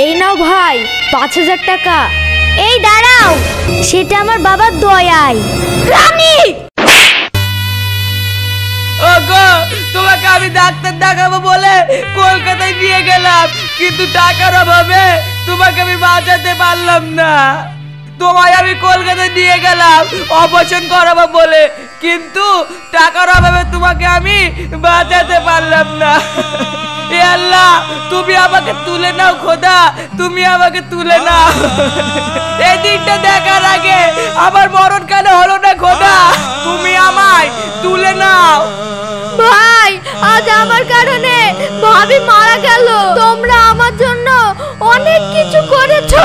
এই নাও ভাই ৫,০০০ টাকা। এই দাঁড়াও, সেটা আমার বাবার দয়ায়। রানী, ওগো তোমাকে আমি ডাক্তার দেখাবো বলে কলকাতায় নিয়ে গেলাম, কিন্তু টাকার অভাবে তোমাকে আমি বাঁচাতে পারলাম না। তোমায় আমি কলকাতায় নিয়ে গেলাম অপারেশন করাবো বলে, কিন্তু টাকার অভাবে তোমাকে আমি বাঁচাতে পারলাম না। এ আল্লাহ, তুমি আমাকে তুলে নাও খোদা, তুমি আমাকে তুলে নাও। এই দিনটা দেখার আগে আমার মরণ কেন হলো না খোদা, তুমি আমায় তুলে নাও। ভাই আজ আমার কারণে ভাবি মারা গেল। তোমরা আমার জন্য অনেক কিছু করেছো,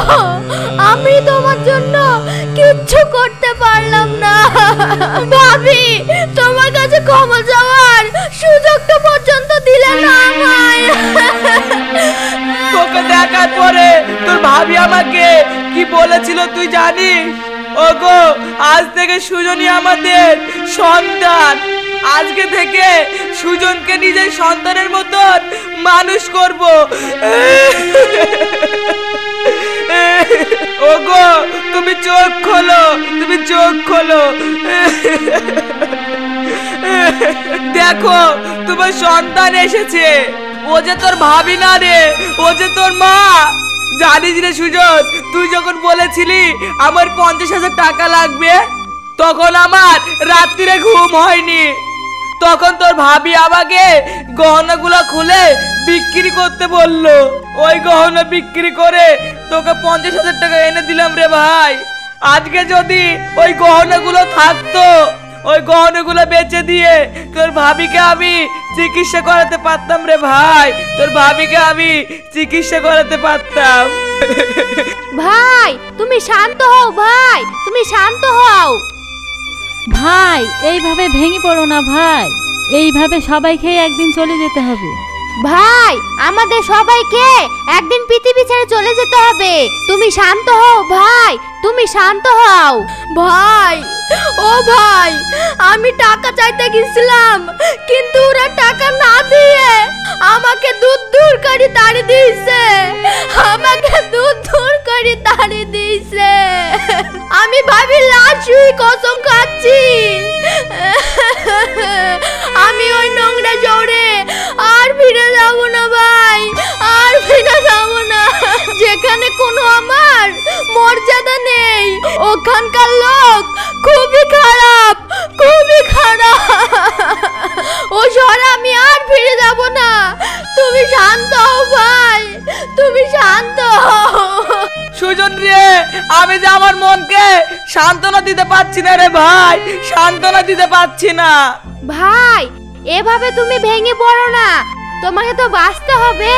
আমি তোমার জন্য কিচ্ছু করতে পারলাম না। ভাবি, তোমার কাছে ক্ষমা চাওয়ার সুযোগটা পর্যন্ত দিলে না আমায়। তোকে দেখার পরে তোর ভাবি আমাকে কি বলেছিল তুই জানিস? ওগো, আজ থেকে সুজনই আমাদের সন্তান। আজকে থেকে সুজনকে নিজের সন্তানের মতন মানুষ করব। ওগো, তুমি চোখ খোলো, তুমি চোখ খোলো। দেখো, তোমার সন্তান এসেছে। ও যে তোর ভাবি না রে, ও যে তোর মা। জানিস রে সুজন, তুই যখন বলেছিলি আমার ৫০,০০০ টাকা লাগবে, তখন আমার রাত্রিরে ঘুম হয়নি। তখন তোর ভাবি আমাকে গহনাগুলো খুলে বিক্রি করতে বললো। ওই গহনা বিক্রি করে তোকে ৫০,০০০ টাকা এনে দিলাম রে ভাই। আজকে যদি ওই গহনাগুলো থাকতো, ওই গহনাগুলো বেচে দিয়ে তোর ভাবিকে আমি চিকিৎসা করাতে পারতাম রে ভাই, তোর ভাবিকে আমি চিকিৎসা করাতে পারতাম। ভাই তুমি শান্ত হও, ভাই তুমি শান্ত হও। ভাই এইভাবে ভেঙে পড়ো না ভাই, এইভাবে সবাইকে একদিন চলে যেতে হবে। ভাই আমাদের সবাইকে একদিন পৃথিবী ছেড়ে চলে যেতে হবে। তুমি শান্ত হও ভাই, তুমি শান্ত হও। ভাই, ও ভাই, আমি টাকা চাইতে গেছিলাম, কিন্তু ওরা টাকা না দিয়ে আমাকে দূর করে তাড়িয়ে দিয়েছে, আমাকে দূর করে তাড়িয়ে দিয়েছে। আমি ভাবি লাশুই কসম খাচ্ছি, আমি ওই নোংরা শহরে আর ফিরে যাব না ভাই, আর ফিরে যাব না। যেখানে কোনো আমার মর্যাদা নেই, ওখানকার লোক খুবই খারাপ, খুবই খারাপ। ও শহরে আমি আর ফিরে যাব না। তুমি শান্ত হও ভাই, তুমি শান্ত হও। সুজন রে, আমি যে আমার মনকে সান্ত্বনা দিতে পারছি না রে ভাই, সান্ত্বনা দিতে পারছি না। ভাই এভাবে তুমি ভেঙে পড়ো না, তোমাকে তো বাঁচতে হবে।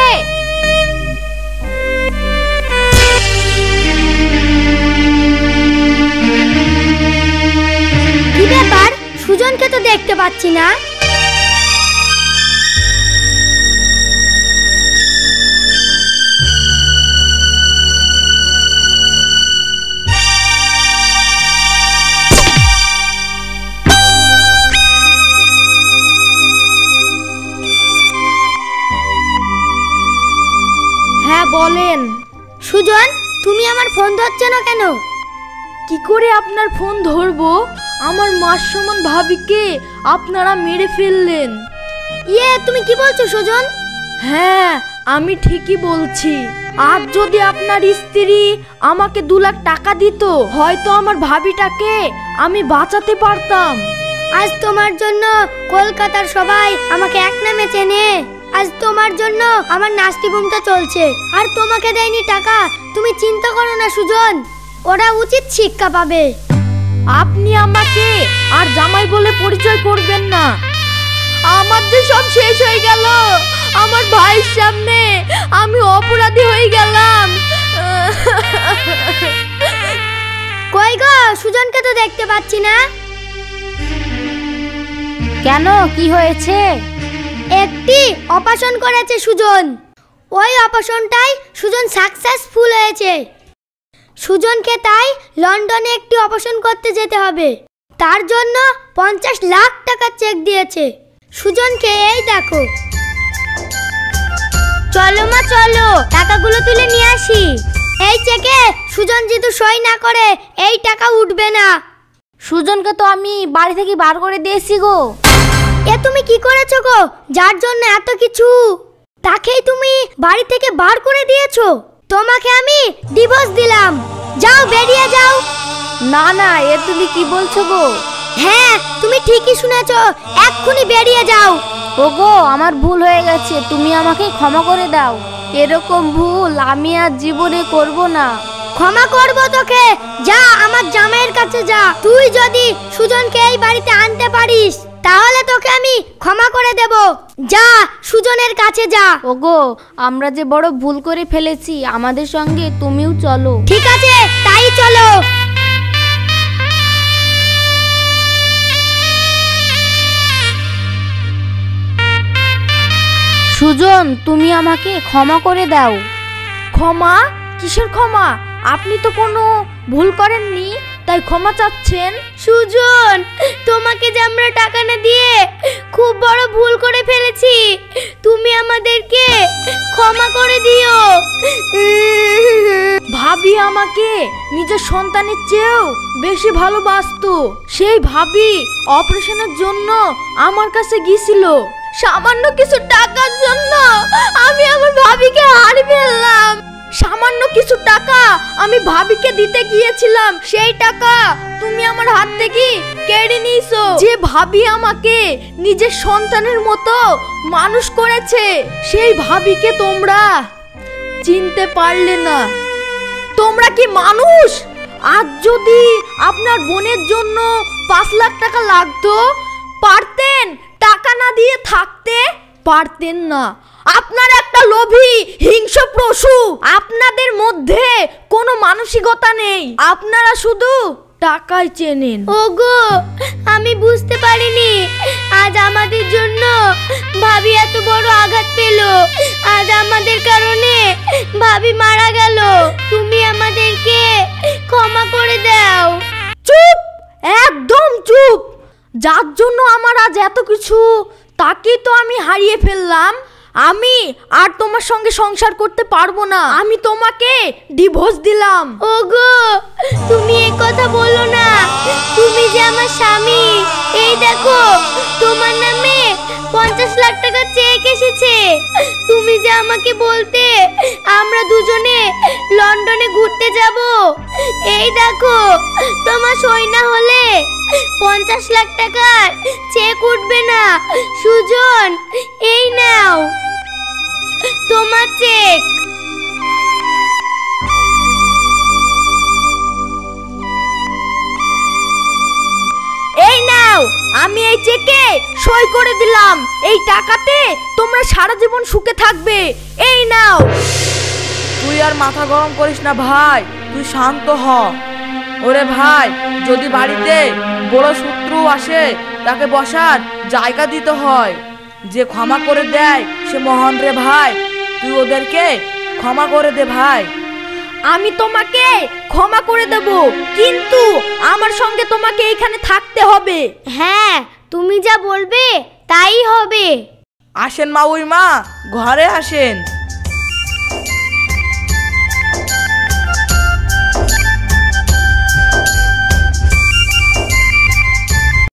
কি ব্যাপার, সুজনকে তো দেখতে পাচ্ছি না। হ্যাঁ বলেন। সুজন, তুমি আমার ফোন ধরছো না কেন? কি করে আপনার ফোন ধরবো? আমার মার সমান ভাবিকে আপনারা মেরে ফেললেন। তুমি কি বলছো সুজন? হ্যাঁ আমি ঠিকই বলছি। আজ যদি আপনার স্ত্রী আমাকে 2 লাখ টাকা দিত, হয়তো আমার ভাবিটাকে আমি বাঁচাতে পারতাম। আজ তোমার জন্য কলকাতার সবাই আমাকে এক নামে চেনে। আজ তোমার জন্য আমার নাস্তি বুমটা চলছে, আর তোমাকে দেয়নি টাকা। তুমি চিন্তা করো না সুজন, ওরা উচিত শিক্ষা পাবে। আপনি আমাকে আর জামাই বলে পরিচয় করবেন না। আমার যে সব শেষ হয়ে গেল, আমার ভাইয়ের সামনে আমি অপরাধী হয়ে গেলাম। কই গো, সুজনকে তো দেখতে পাচ্ছি না। কেন, কি হয়েছে? একটি অপারেশন করেছে সুজন, ওই অপারেশনটাই সুজন সাকসেসফুল হয়েছে। সুজনকে তাই লন্ডনে একটি অপারেশন করতে যেতে হবে, তার জন্য 50 লাখ টাকা চেক দিয়েছে। সুজনকে এই দেখো। চলো মা চলো, টাকাগুলো তুলে নিয়ে আসি। সুজন যদি সই না করে এই টাকা উঠবে না। সুজনকে তো আমি বাড়ি থেকে বার করে দিয়েছি গো। এ তুমি কি করেছো গো? যার জন্য এত কিছু, তাকেই তুমি বাড়ি থেকে বার করে দিয়েছো। তোমাকে আমি ডিভোর্স দিলাম, যাও বেরিয়ে যাও। না না, এ তুমি কি বলছো গো? হ্যাঁ তুমি ঠিকই শুনেছো, এক্ষুনি বেরিয়ে যাও। ওগো আমার ভুল হয়ে গেছে, তুমি আমাকে ক্ষমা করে দাও। এরকম ভুল আমি আর জীবনে করব না। ক্ষমা করব তোকে, যা আমার জামাইয়ের কাছে যা। তুই যদি সুজনকে এই বাড়িতে আনতে পারিস তাহলে তোকে আমি ক্ষমা করে দেব। যা সুজনের কাছে যা। ওগো আমরা যে বড় ভুল করে ফেলেছি, আমাদের সঙ্গে তুমিও চলো। ঠিক আছে তাই চলো। সুজন তুমি আমাকে ক্ষমা করে দাও। ক্ষমা? কিসের ক্ষমা? আপনি তো কোনো ভুল করেননি, তাই ক্ষমা চাচ্ছেন? সুজন তোমাকে যে আমরা টাকা না দিয়ে খুব বড় ভুল করে ফেলেছি, তুমি আমাদেরকে ক্ষমা করে দিও। ভাবি আমাকে নিজের সন্তানের চেয়েও বেশি ভালোবাসতো। সেই ভাবি অপারেশনের জন্য আমার কাছে গিয়েছিল। সামান্য কিছু টাকার জন্য আমি আমার ভাবিকে হারিয়ে ফেললাম। সামান্য কিছু টাকা আমি ভাবিকে দিতে গিয়েছিলাম, সেই টাকা তুমি আমার হাত থেকে কেড়ে নিয়েছো। যে ভাবি আমাকে নিজের সন্তানের মতো মানুষ করেছে, সেই ভাবিকে তোমরা চিনতে পারলে না। তোমরা কি মানুষ? আজ যদি আপনার বোনের জন্য 5 লাখ টাকা লাগতো, পারতেন টাকা না দিয়ে থাকতে? পারতেন না। আপনারা একটা লোভী হিংস্র পশু। আপনাদের মধ্যে কোনো মানসিকতা নেই, আপনারা শুধু টাকাই চেনেন। ওগো আমি বুঝতে পারিনি আজ আমাদের জন্য ভাবি এত বড় আঘাত পেল। আজ আমাদের কারণে ভাবি মারা গেল। তুমি আমাদেরকে ক্ষমা করে দাও। চুপ, একদম চুপ। যার জন্য আমার আজ এত কিছু, তাকে তো আমি হারিয়ে ফেললাম। আমি আর তোমার সঙ্গে সংসার করতে পারবো না। আমি তোমাকে ডিভোর্স দিলাম। ওগো তুমি এই কথা বলো না, তুমি যে আমার স্বামী। এই দেখো তোমার নামে 50 লাখ টাকা চেক এসেছে। তুমি যে আমাকে বলতে আমরা দুজনে লন্ডনে ঘুরতে যাব, এই দেখো তোমার সই না হলে 50 লাখ টাকার চেক উঠবে না। সুজন এই নাও তোমার চেক। এই নাও, আমি এই চেকে সই করে দিলাম। এই টাকাতে তোমরা সারা জীবন সুখে থাকবে। এই নাও। তুই আর মাথা গরম করিস না ভাই, তুই শান্ত হ। ওরে ভাই, যদি বাড়িতে বড় শত্রু আসে তাকে বসার জায়গা দিতে হয়। যে ক্ষমা করে দেয় সে মহান রে ভাই। তুই ওদেরকে ক্ষমা করে দে ভাই। আমি তোমাকে ক্ষমা করে দেব, কিন্তু আমার সঙ্গে তোমাকে এখানে থাকতে হবে। হ্যাঁ তুমি যা বলবে তাই হবে। আসেন মা, ওই মা ঘরে আসেন।